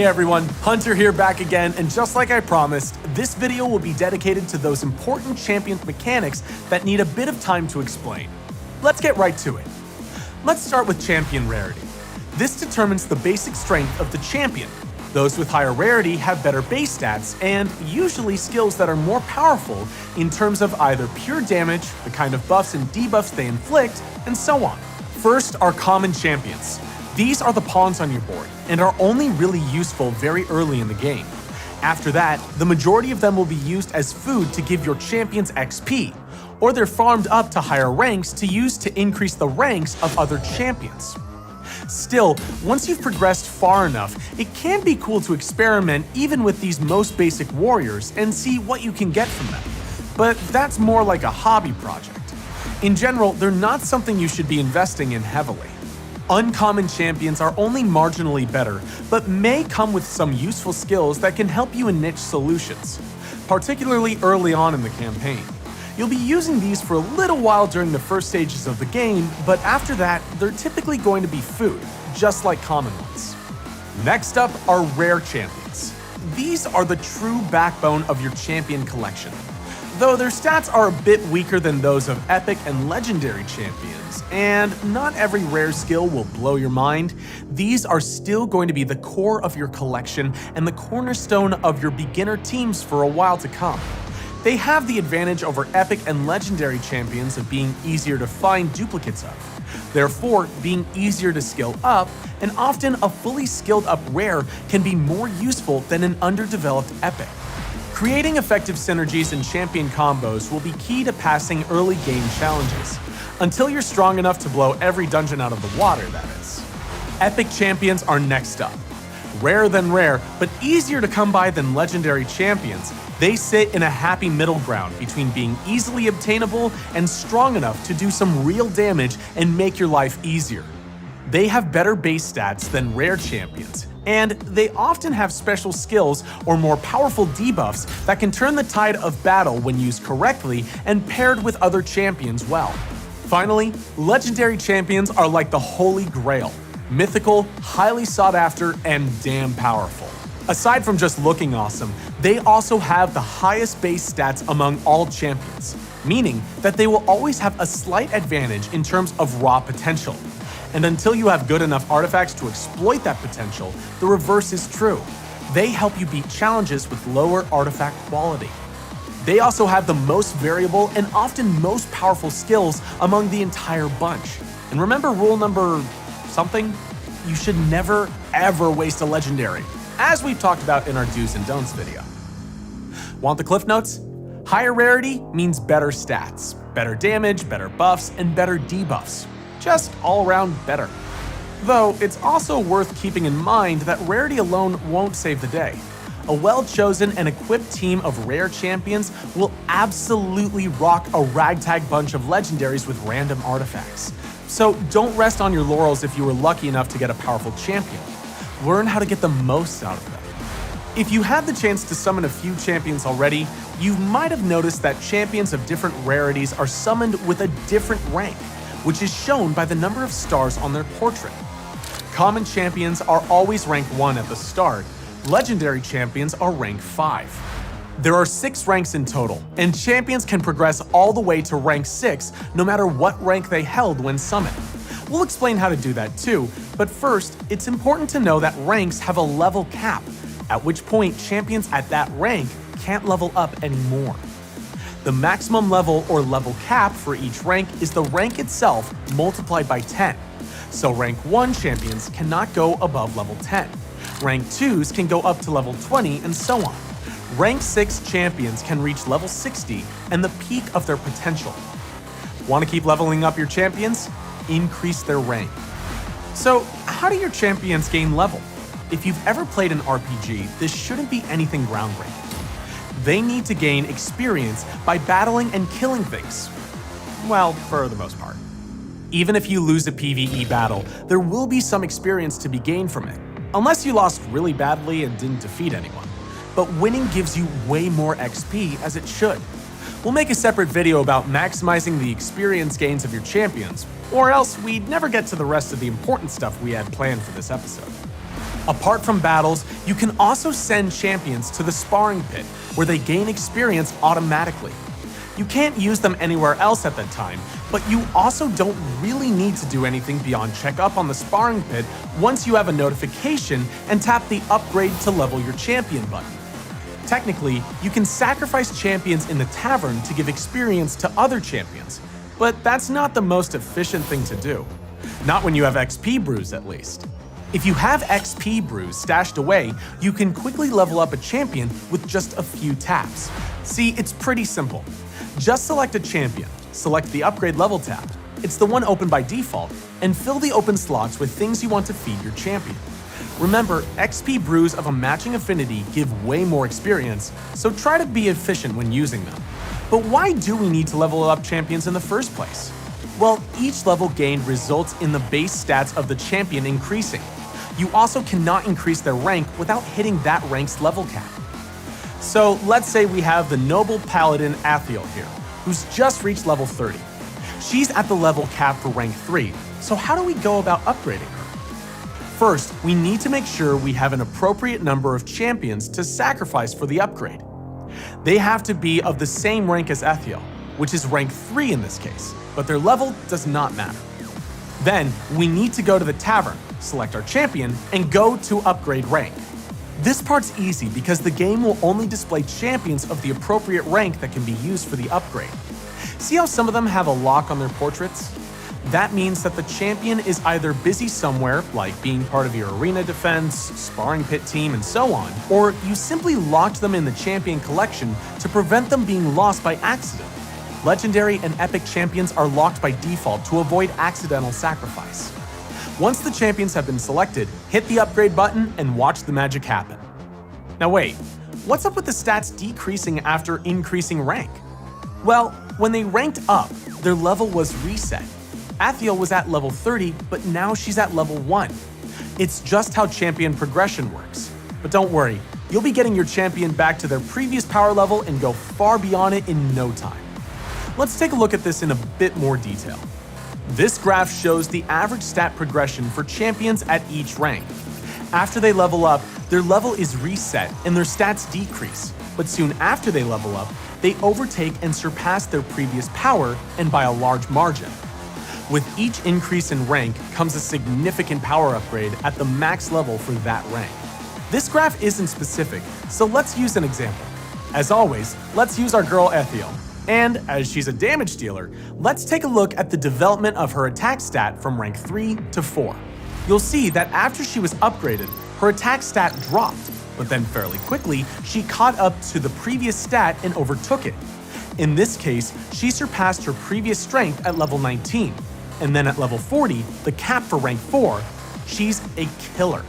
Hey everyone, Hunter here back again, and just like I promised, this video will be dedicated to those important champion mechanics that need a bit of time to explain. Let's get right to it. Let's start with champion rarity. This determines the basic strength of the champion. Those with higher rarity have better base stats and usually skills that are more powerful in terms of either pure damage, the kind of buffs and debuffs they inflict, and so on. First are common champions. These are the pawns on your board and are only really useful very early in the game. After that, the majority of them will be used as food to give your champions XP, or they're farmed up to higher ranks to use to increase the ranks of other champions. Still, once you've progressed far enough, it can be cool to experiment even with these most basic warriors and see what you can get from them. But that's more like a hobby project. In general, they're not something you should be investing in heavily. Uncommon champions are only marginally better, but may come with some useful skills that can help you in niche solutions, particularly early on in the campaign. You'll be using these for a little while during the first stages of the game, but after that, they're typically going to be food, just like common ones. Next up are rare champions. These are the true backbone of your champion collection. Though their stats are a bit weaker than those of epic and legendary champions, and not every rare skill will blow your mind, these are still going to be the core of your collection and the cornerstone of your beginner teams for a while to come. They have the advantage over epic and legendary champions of being easier to find duplicates of, therefore being easier to skill up, and often a fully skilled up rare can be more useful than an underdeveloped epic. Creating effective synergies and champion combos will be key to passing early game challenges, until you're strong enough to blow every dungeon out of the water, that is. Epic champions are next up. Rarer than rare, but easier to come by than legendary champions, they sit in a happy middle ground between being easily obtainable and strong enough to do some real damage and make your life easier. They have better base stats than rare champions, and they often have special skills or more powerful debuffs that can turn the tide of battle when used correctly and paired with other champions well. Finally, legendary champions are like the holy grail. Mythical, highly sought after, and damn powerful. Aside from just looking awesome, they also have the highest base stats among all champions, meaning that they will always have a slight advantage in terms of raw potential. And until you have good enough artifacts to exploit that potential, the reverse is true. They help you beat challenges with lower artifact quality. They also have the most variable and often most powerful skills among the entire bunch. And remember rule number something? You should never, ever waste a legendary, as we've talked about in our do's and don'ts video. Want the cliff notes? Higher rarity means better stats, better damage, better buffs, and better debuffs. Just all around better. Though it's also worth keeping in mind that rarity alone won't save the day. A well-chosen and equipped team of rare champions will absolutely rock a ragtag bunch of legendaries with random artifacts. So don't rest on your laurels if you were lucky enough to get a powerful champion. Learn how to get the most out of them. If you had the chance to summon a few champions already, you might have noticed that champions of different rarities are summoned with a different rank, which is shown by the number of stars on their portrait. Common champions are always rank 1 at the start. Legendary champions are rank 5. There are 6 ranks in total, and champions can progress all the way to rank 6 no matter what rank they held when summoned. We'll explain how to do that too, but first, it's important to know that ranks have a level cap, at which point champions at that rank can't level up anymore. The maximum level or level cap for each rank is the rank itself multiplied by 10. So rank 1 champions cannot go above level 10. Rank 2s can go up to level 20 and so on. Rank 6 champions can reach level 60 and the peak of their potential. Want to keep leveling up your champions? Increase their rank. So how do your champions gain level? If you've ever played an RPG, this shouldn't be anything groundbreaking. They need to gain experience by battling and killing things. Well, for the most part. Even if you lose a PvE battle, there will be some experience to be gained from it, unless you lost really badly and didn't defeat anyone. But winning gives you way more XP, as it should. We'll make a separate video about maximizing the experience gains of your champions, or else we'd never get to the rest of the important stuff we had planned for this episode. Apart from battles, you can also send champions to the sparring pit, where they gain experience automatically. You can't use them anywhere else at that time, but you also don't really need to do anything beyond check up on the sparring pit once you have a notification and tap the upgrade to level your champion button. Technically, you can sacrifice champions in the tavern to give experience to other champions, but that's not the most efficient thing to do. Not when you have XP brews, at least. If you have XP brews stashed away, you can quickly level up a champion with just a few taps. See, it's pretty simple. Just select a champion, select the upgrade level tab, it's the one open by default, and fill the open slots with things you want to feed your champion. Remember, XP brews of a matching affinity give way more experience, so try to be efficient when using them. But why do we need to level up champions in the first place? Well, each level gained results in the base stats of the champion increasing. You also cannot increase their rank without hitting that rank's level cap. So let's say we have the noble paladin Athiel here, who's just reached level 30. She's at the level cap for rank 3, so how do we go about upgrading her? First, we need to make sure we have an appropriate number of champions to sacrifice for the upgrade. They have to be of the same rank as Athiel, which is rank 3 in this case, but their level does not matter. Then, we need to go to the tavern, select our champion, and go to upgrade rank. This part's easy because the game will only display champions of the appropriate rank that can be used for the upgrade. See how some of them have a lock on their portraits? That means that the champion is either busy somewhere, like being part of your arena defense, sparring pit team, and so on, or you simply locked them in the champion collection to prevent them being lost by accident. Legendary and epic champions are locked by default to avoid accidental sacrifice. Once the champions have been selected, hit the upgrade button and watch the magic happen. Now wait, what's up with the stats decreasing after increasing rank? Well, when they ranked up, their level was reset. Athiel was at level 30, but now she's at level 1. It's just how champion progression works. But don't worry, you'll be getting your champion back to their previous power level and go far beyond it in no time. Let's take a look at this in a bit more detail. This graph shows the average stat progression for champions at each rank. After they level up, their level is reset and their stats decrease, but soon after they level up, they overtake and surpass their previous power, and by a large margin. With each increase in rank comes a significant power upgrade at the max level for that rank. This graph isn't specific, so let's use an example. As always, let's use our girl Athiel. And as she's a damage dealer, let's take a look at the development of her attack stat from rank 3 to 4. You'll see that after she was upgraded, her attack stat dropped, but then fairly quickly, she caught up to the previous stat and overtook it. In this case, she surpassed her previous strength at level 19, and then at level 40, the cap for rank 4, she's a killer.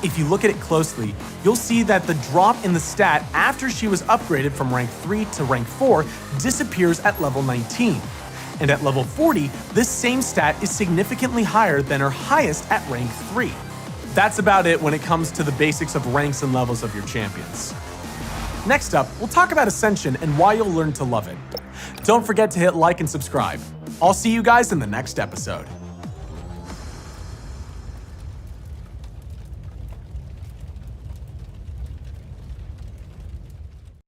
If you look at it closely, you'll see that the drop in the stat after she was upgraded from rank 3 to rank 4 disappears at level 19. And at level 40, this same stat is significantly higher than her highest at rank 3. That's about it when it comes to the basics of ranks and levels of your champions. Next up, we'll talk about Ascension and why you'll learn to love it. Don't forget to hit like and subscribe. I'll see you guys in the next episode.